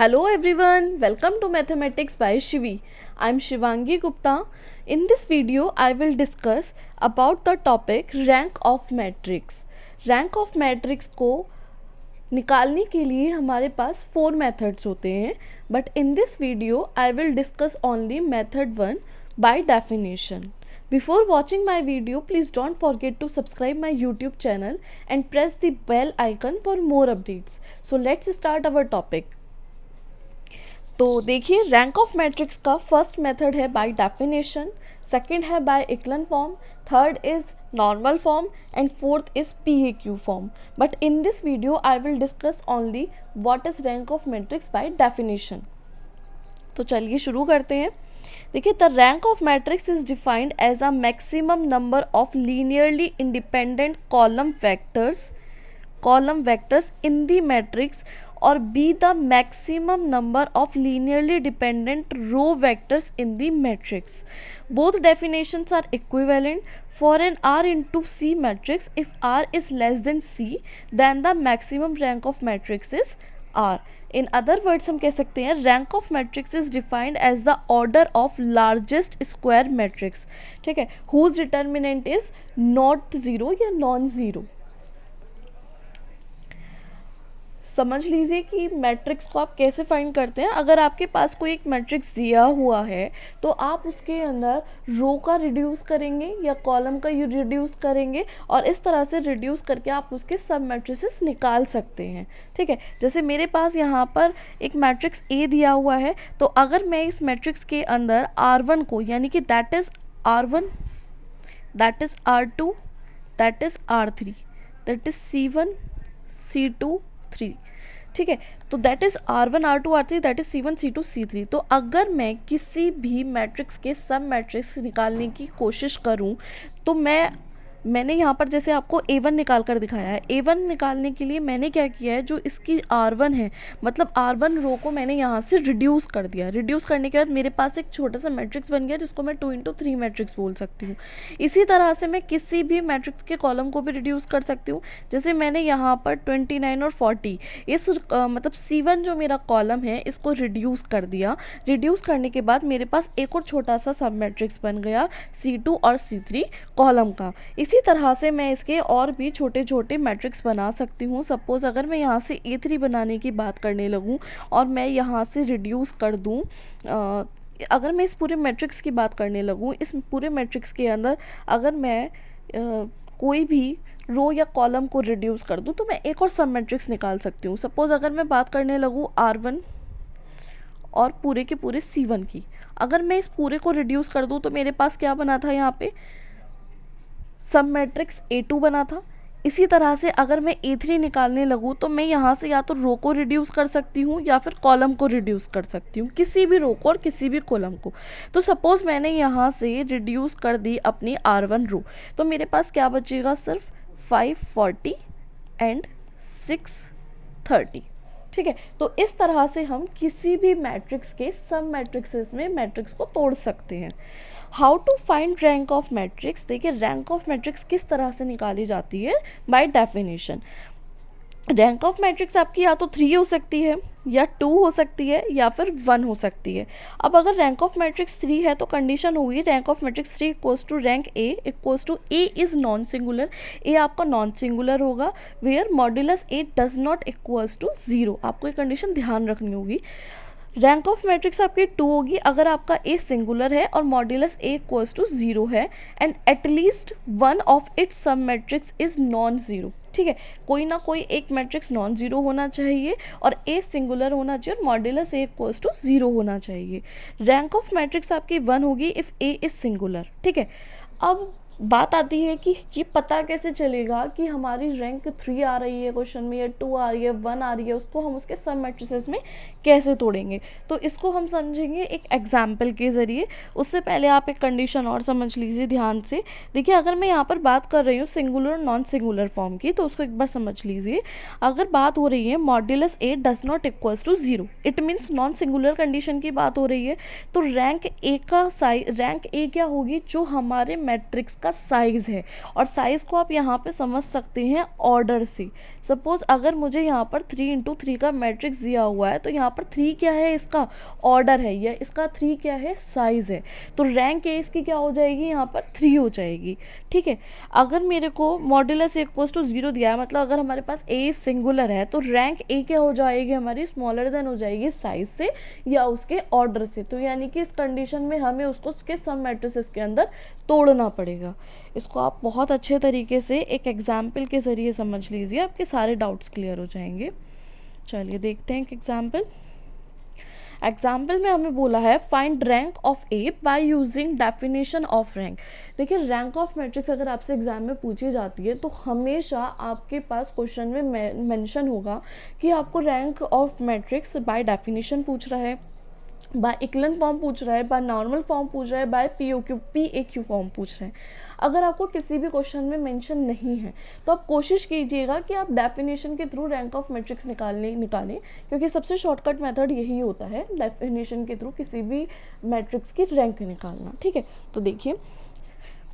Hello everyone, welcome to Mathematics by Shivi. I am Shivangi Gupta. In this video, I will discuss about the topic rank of matrix. Rank of matrix को निकालने के लिए हमारे पास 4 methods होते हैं, but in this video, I will discuss only method 1 by definition. Before watching my video, please don't forget to subscribe my YouTube channel and press the bell icon for more updates. So let's start our topic. तो देखिए rank of matrix का first method है by definition, second है by echelon form, third is normal form and fourth is PAQ form. But in this video I will discuss only what is rank of matrix by definition. तो चलिए शुरू करते हैं. देखिए the rank of matrix is defined as a maximum number of linearly independent column vectors in the matrix or be the maximum number of linearly dependent row vectors in the matrix. Both definitions are equivalent for an R into C matrix. If R is less than C, then the maximum rank of matrix is R. In other words हम कह सकते हैं rank of matrix is defined as the order of largest square matrix. ठीक है, whose determinant is not zero या non zero. समझ लीजिए कि मैट्रिक्स को आप कैसे फाइंड करते हैं. अगर आपके पास कोई एक मैट्रिक्स दिया हुआ है तो आप उसके अंदर रो का रिड्यूस करेंगे या कॉलम का रिड्यूस करेंगे और इस तरह से रिड्यूस करके आप उसके सब मैट्रिसेस निकाल सकते हैं. ठीक है, जैसे मेरे पास यहाँ पर एक मैट्रिक्स ए दिया हुआ है, तो अगर मैं इस मैट्रिक्स के अंदर R1 को यानी कि that is R1, that is R2, that is R3, that is C1, C2, 3. ठीक है, तो that is R1, R2, R3, that is C1, C2, C3. तो अगर मैं किसी भी मैट्रिक्स के सब मैट्रिक्स निकालने की कोशिश करूं तो मैंने यहाँ पर जैसे आपको A1 निकाल कर दिखाया है. A1 निकालने के लिए मैंने क्या किया है, जो इसकी R1 है मतलब R1 रो को मैंने यहाँ से रिड्यूस कर दिया. रिड्यूस करने के बाद मेरे पास एक छोटा सा मैट्रिक्स बन गया जिसको मैं 2 into 3 मैट्रिक्स बोल सकती हूँ. इसी तरह से मैं किसी भी मैट्रिक्स के कॉलम को भी रिड्यूस कर सकती हूँ. जैसे मैंने यहाँ पर 29 और 40 इस मतलब C1 जो मेरा कॉलम है इसको रिड्यूस कर दिया. रिड्यूस करने के बाद मेरे पास एक और छोटा सा सब मैट्रिक्स बन गया C2 और C3 कॉलम का. इसी तरह से मैं इसके और भी छोटे छोटे मैट्रिक्स बना सकती हूँ. सपोज़ अगर मैं यहाँ से A3 बनाने की बात करने लगूँ और मैं यहाँ से रिड्यूस कर दूँ, अगर मैं इस पूरे मैट्रिक्स की बात करने लगूँ, इस पूरे मैट्रिक्स के अंदर अगर मैं कोई भी रो या कॉलम को रिड्यूस कर दूँ तो मैं एक और सब मैट्रिक्स निकाल सकती हूँ. सपोज़ अगर मैं बात करने लगूँ R1 और पूरे के पूरे C1 की, अगर मैं इस पूरे को रिड्यूस कर दूँ तो मेरे पास क्या बना था, यहाँ पे सब मैट्रिक्स A2 बना था. इसी तरह से अगर मैं A3 निकालने लगूँ तो मैं यहाँ से या तो रो को रिड्यूस कर सकती हूँ या फिर कॉलम को रिड्यूस कर सकती हूँ, किसी भी रो को और किसी भी कॉलम को. तो सपोज़ मैंने यहाँ से रिड्यूस कर दी अपनी R1 रो, तो मेरे पास क्या बचेगा, सिर्फ 540 एंड 630. ठीक है, तो इस तरह से हम किसी भी मैट्रिक्स के सब मैट्रिक्सेस में मैट्रिक्स को तोड़ सकते हैं. How to find rank of matrix. देखिए रैंक ऑफ मैट्रिक्स किस तरह से निकाली जाती है, by definition. Rank of matrix आपकी या तो 3 हो सकती है या 2 हो सकती है या फिर 1 हो सकती है. अब अगर रैंक ऑफ मैट्रिक्स 3 है तो कंडीशन होगी rank of matrix 3 equals to rank A equals to A is non singular. A आपका नॉन सिंगुलर होगा where modulus A does not equals to 0. आपको ये कंडीशन ध्यान रखनी होगी. रैंक ऑफ मैट्रिक्स आपकी 2 होगी अगर आपका A सिंगुलर है और मॉड्यूलस A इक्वल्स टू 0 है and at least one of its सब मैट्रिक्स इज़ नॉन ज़ीरो. ठीक है, कोई ना कोई एक मैट्रिक्स नॉन ज़ीरो होना चाहिए और A सिंगुलर होना चाहिए और मॉड्यूलस A इक्वल्स टू 0 होना चाहिए. रैंक ऑफ मैट्रिक्स आपकी 1 होगी इफ़ A इज़ सिंगुलर. ठीक है, अब बात आती है कि ये पता कैसे चलेगा कि हमारी रैंक 3 आ रही है क्वेश्चन में या 2 आ रही है, 1 आ रही है, उसको हम उसके सब मैट्रिसेस में कैसे तोड़ेंगे. तो इसको हम समझेंगे एक एग्जाम्पल के ज़रिए. उससे पहले आप एक कंडीशन और समझ लीजिए ध्यान से. देखिए अगर मैं यहाँ पर बात कर रही हूँ सिंगुलर और नॉन सिंगुलर फॉर्म की, तो उसको एक बार समझ लीजिए. अगर बात हो रही है modulus A does not equals to 0, it means non singular condition की बात हो रही है. तो रैंक A क्या होगी, जो हमारे मैट्रिक्स का पास साइज़ है, और साइज़ को आप यहाँ पे समझ सकते हैं ऑर्डर से। सपोज़ अगर मुझे यहाँ पर 3×3 का मैट्रिक्स दिया हुआ है, तो यहाँ पर 3 क्या है, इसका ऑर्डर है, या इसका 3 क्या है, साइज़ है। तो रैंक ए इसकी क्या हो जाएगी, यहाँ पर 3 हो जाएगी। ठीक है, अगर मेरे को मॉड्यूलस इक्वल्स टू 0 दिया है, मतलब अगर हमारे पास ए सिंगुलर है, तो रैंक ए क्या हो जाएगी हमारी, स्मॉलर देन हो जाएगी साइज से या उसके ऑर्डर से। तो यानी कि इस कंडीशन में हमें उसको उसके सब मैट्रिसेस के अंदर तोड़ना पड़ेगा। इसको आप बहुत अच्छे तरीके से एक एग्जाम्पल के ज़रिए समझ लीजिए, आपके सारे डाउट्स क्लियर हो जाएंगे। चलिए देखते हैं एक एग्जाम्पल में हमें बोला है find rank of A by using definition of rank. देखिए, रैंक ऑफ मैट्रिक्स अगर आपसे एग्जाम में पूछी जाती है, तो हमेशा आपके पास क्वेश्चन में मेंशन होगा कि आपको rank of matrix by definition पूछ रहा है, बाय इक्लन फॉर्म पूछ रहा है, बाय नॉर्मल फॉर्म पूछ रहा है, बाय PAQ फॉर्म पूछ रहे हैं। अगर आपको किसी भी क्वेश्चन में मेंशन नहीं है, तो आप कोशिश कीजिएगा कि आप डेफिनेशन के थ्रू रैंक ऑफ मैट्रिक्स निकालें, क्योंकि सबसे शॉर्टकट मेथड यही होता है, डेफिनेशन के थ्रू किसी भी मैट्रिक्स की रैंक निकालना। ठीक है, तो देखिए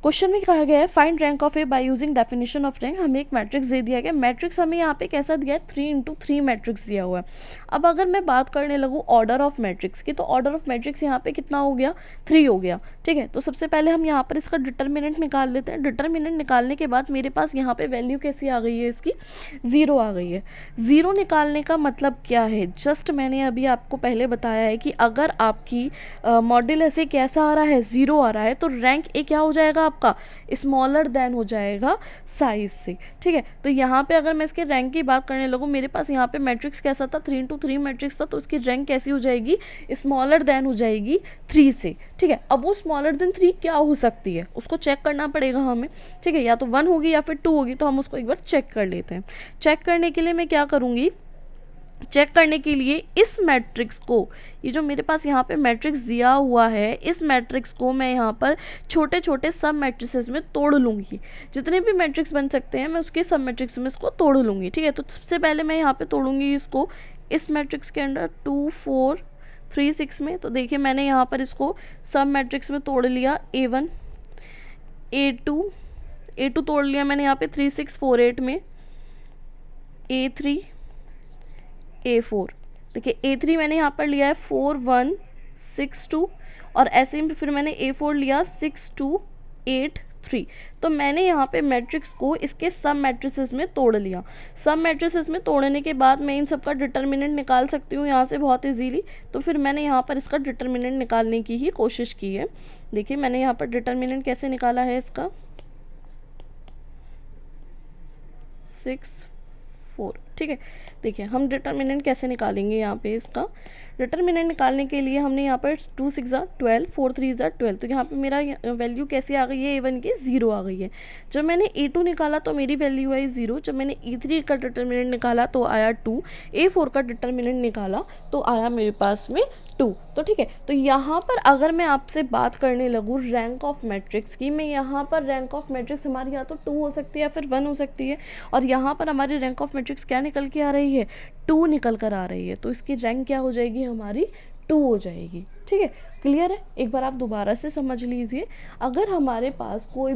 क्वेश्चन में कहा गया है find rank of A by using definition of rank. हमें एक मैट्रिक्स दे दिया गया, मैट्रिक्स हमें यहाँ पे कैसा दिया है, 3×3 मैट्रिक्स दिया हुआ है। अब अगर मैं बात करने लगूँ ऑर्डर ऑफ मैट्रिक्स की, तो ऑर्डर ऑफ मैट्रिक्स यहाँ पे कितना हो गया, 3 हो गया। ठीक है, तो सबसे पहले हम यहाँ पर इसका डिटर्मिनेंट निकाल लेते हैं। डिटर्मिनेंट निकालने के बाद मेरे पास यहाँ पे वैल्यू कैसी आ गई है, इसकी 0 आ गई है। 0 निकालने का मतलब क्या है, जस्ट मैंने अभी आपको पहले बताया है कि अगर आपकी मॉड्यूलस ए कैसा आ रहा है, 0 आ रहा है, तो रैंक ए क्या हो जाएगा आपका, स्मॉलर देन हो जाएगा साइज से। ठीक है, तो यहाँ पे अगर मैं इसके रैंक की बात करने लगूँ, मेरे पास यहाँ पे मैट्रिक्स कैसा था, 3×3 मैट्रिक्स था, तो इसकी रैंक कैसी हो जाएगी, स्मॉलर देन हो जाएगी 3 से। ठीक है, अब वो स्मॉलर देन 3 क्या हो सकती है, उसको चेक करना पड़ेगा हमें। ठीक है, या तो 1 होगी या फिर 2 होगी, तो हम उसको एक बार चेक कर लेते हैं। चेक करने के लिए मैं क्या करूँगी, चेक करने के लिए इस मैट्रिक्स को, ये जो मेरे पास यहाँ पे मैट्रिक्स दिया हुआ है, इस मैट्रिक्स को मैं यहाँ पर छोटे छोटे सब मैट्रिसेस में तोड़ लूँगी। जितने भी मैट्रिक्स बन सकते हैं मैं उसके सब मैट्रिक्स में इसको तोड़ लूँगी। ठीक है, तो सबसे पहले मैं यहाँ पे तोड़ूँगी इसको इस मैट्रिक्स के अंडर 2, 4, 3, 6 में। तो देखिए मैंने यहाँ पर इसको सब मैट्रिक्स में तोड़ लिया, A1, A2 तोड़ लिया मैंने यहाँ पे 3, 6, 4, 8 में, A3, A4। देखिए A3 मैंने यहाँ पर लिया है 4, 1, 6, 2, और ऐसे ही फिर मैंने A4 लिया 6, 2, 8, 3। तो मैंने यहाँ पे मैट्रिक्स को इसके सब मैट्रिसेस में तोड़ लिया। सब मैट्रिसेस में तोड़ने के बाद मैं इन सब का डिटर्मिनेंट निकाल सकती हूँ यहाँ से बहुत ईजीली। तो फिर मैंने यहाँ पर इसका डिटर्मिनेंट निकालने की ही कोशिश की है। देखिए मैंने यहाँ पर डिटर्मिनेंट कैसे निकाला है इसका, 6, 4। ठीक है, देखिए हम डिटर्मिनेंट कैसे निकालेंगे, यहाँ पे इसका डिटर्मिनेंट निकालने के लिए हमने यहाँ पर 2 6 12, 4 3 12। तो यहाँ पे मेरा वैल्यू कैसी आ गई है, A1 की 0 आ गई है। जब मैंने A2 निकाला तो मेरी वैल्यू आई 0। जब मैंने A3 का डिटर्मिनेंट निकाला तो आया 2। A4 का डिटर्मिनेंट निकाला तो आया मेरे पास में 2। तो ठीक है, तो यहाँ पर अगर मैं आपसे बात करने लगूँ रैंक ऑफ मैट्रिक्स की, मैं यहाँ पर रैंक ऑफ मैट्रिक्स हमारी या तो 2 हो सकती है या फिर 1 हो सकती है, और यहाँ पर हमारी रैंक ऑफ मैट्रिक्स क्या निकल के आ रही है, 2 निकल कर आ रही है। तो इसकी रैंक क्या हो जाएगी हमारी, 2 हो जाएगी। ठीक है, क्लियर है। एक बार आप दोबारा से समझ लीजिए, अगर हमारे पास कोई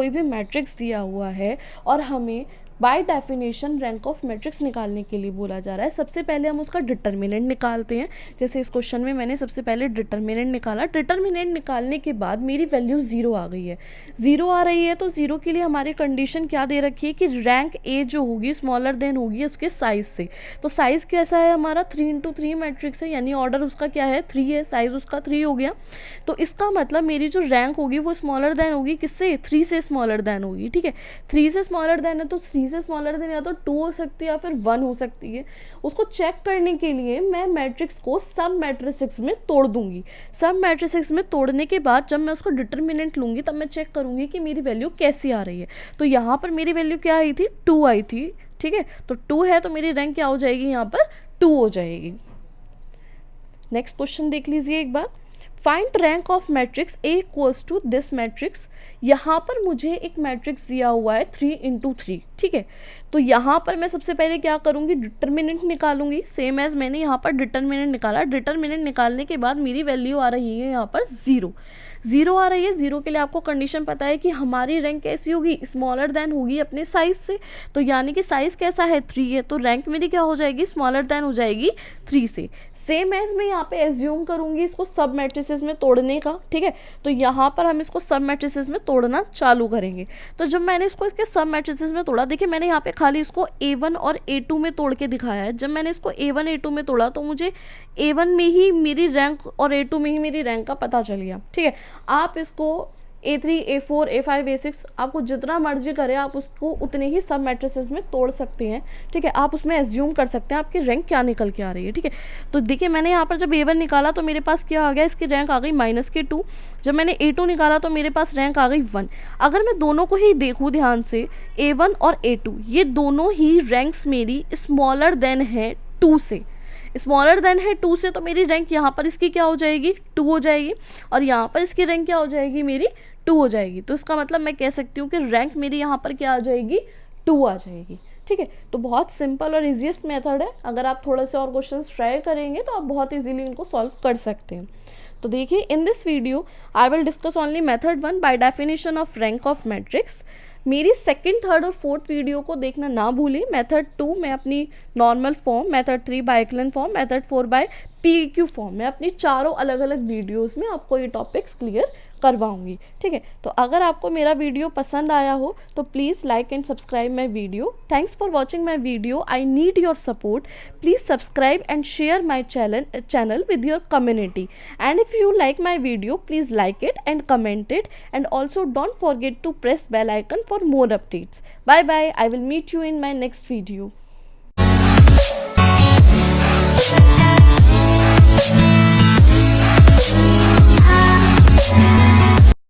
भी मैट्रिक्स दिया हुआ है और हमें bye definition rank of matrix निकालने के लिए बोला जा रहा है, सबसे पहले हम उसका डिटर्मिनेंट निकालते हैं। जैसे इस क्वेश्चन में मैंने सबसे पहले डिटर्मिनेंट निकाला। डिटर्मिनेंट निकालने के बाद मेरी वैल्यू 0 आ गई है। 0 आ रही है तो 0 के लिए हमारी कंडीशन क्या दे रखी है कि रैंक ए जो होगी स्मॉलर देन होगी उसके साइज से। तो साइज़ कैसा है हमारा, 3×3 मैट्रिक्स है, यानी ऑर्डर उसका क्या है, 3 है, साइज़ उसका 3 हो गया। तो इसका मतलब मेरी जो रैंक होगी वो स्मॉलर देन होगी किससे, 3 से स्मॉलर देन होगी। ठीक है, 3 से स्मॉलर देन है तो 3 से स्मॉलर देन या तो 2 हो सकती है या फिर 1 हो सकती है। उसको चेक करने के लिए मैं मैट्रिक्स को सब मैट्रिसेस में तोड़ दूंगी। सब मैट्रिसेस में तोड़ने के बाद जब मैं उसको डिटर्मिनेंट लूंगी तब मैं चेक करूंगी कि मेरी वैल्यू कैसी आ रही है। तो यहाँ पर मेरी वैल्यू क्या आई थी, 2 आई थी। ठीक है, तो 2 है तो मेरी रैंक क्या हो जाएगी, यहाँ पर 2 हो जाएगी। नेक्स्ट क्वेश्चन देख लीजिए एक बार, find rank of matrix A equals to this matrix. यहाँ पर मुझे एक मैट्रिक्स दिया हुआ है 3×3। ठीक है। तो यहाँ पर मैं सबसे पहले क्या करूँगी, डिटर्मिनेंट निकालूंगी, सेम एज मैंने यहाँ पर डिटर्मिनेंट निकाला। डिटर्मिनेंट निकालने के बाद मेरी वैल्यू आ रही है यहाँ पर 0 आ रही है। 0 के लिए आपको कंडीशन पता है कि हमारी रैंक कैसी होगी, स्मॉलर देन होगी अपने साइज से। तो यानी कि साइज कैसा है, 3 है, तो रैंक मेरी क्या हो जाएगी, स्मॉलर देन हो जाएगी 3 से। सेम एज मैं यहाँ पे एज्यूम करूँगी इसको सब मैट्रिसेस में तोड़ने का, ठीक है। तो यहाँ पर हम इसको सब मैट्रिसेस में तोड़ना चालू करेंगे। तो जब मैंने इसको इसके सब मैट्रिसेस में तोड़ा, देखिए मैंने यहाँ पे खाली इसको A1 और A2 में तोड़ के दिखाया है। जब मैंने इसको A1 A2 में तोड़ा तो मुझे A1 में ही मेरी रैंक और A2 में ही मेरी रैंक का पता चल गया, ठीक है। आप इसको A3 A4 A5 A6 आपको जितना मर्जी करे आप उसको उतने ही सब मैट्रिसेस में तोड़ सकते हैं, ठीक है। आप उसमें एज्यूम कर सकते हैं आपकी रैंक क्या निकल के आ रही है, ठीक है। तो देखिए मैंने यहाँ पर जब A1 निकाला तो मेरे पास क्या आ गया, इसकी रैंक आ गई -2। जब मैंने A2 निकाला तो मेरे पास रैंक आ गई 1। अगर मैं दोनों को ही देखूँ ध्यान से, A1 और A2 ये दोनों ही रैंक्स मेरी स्मॉलर देन है 2 से, स्मॉलर देन है 2 से। तो मेरी रैंक यहाँ पर इसकी क्या हो जाएगी, 2 हो जाएगी, और यहाँ पर इसकी रैंक क्या हो जाएगी, मेरी 2 हो जाएगी। तो इसका मतलब मैं कह सकती हूँ कि रैंक मेरी यहाँ पर क्या आ जाएगी, 2 आ जाएगी, ठीक है। तो बहुत सिंपल और इजीएस्ट मेथड है। अगर आप थोड़े से और क्वेश्चंस ट्राई करेंगे तो आप बहुत इजीली इनको सॉल्व कर सकते हैं। तो देखिए in this video I will discuss only method 1 by definition of rank of matrix. मेरी सेकंड, थर्ड और फोर्थ वीडियो को देखना ना भूलें। मेथड 2 मैं अपनी normal form, method 3 by echelon form, method 4 by PQ form में अपनी चारों अलग अलग वीडियोस में आपको ये टॉपिक्स क्लियर करवाऊंगी, ठीक है। तो अगर आपको मेरा वीडियो पसंद आया हो तो please like and subscribe my video. Thanks for watching my video. I need your support. Please subscribe and share my channel with your community. And if you like my video, please like it and comment it, and also don't forget to press bell icon for more updates. Bye bye. I will meet you in my next video.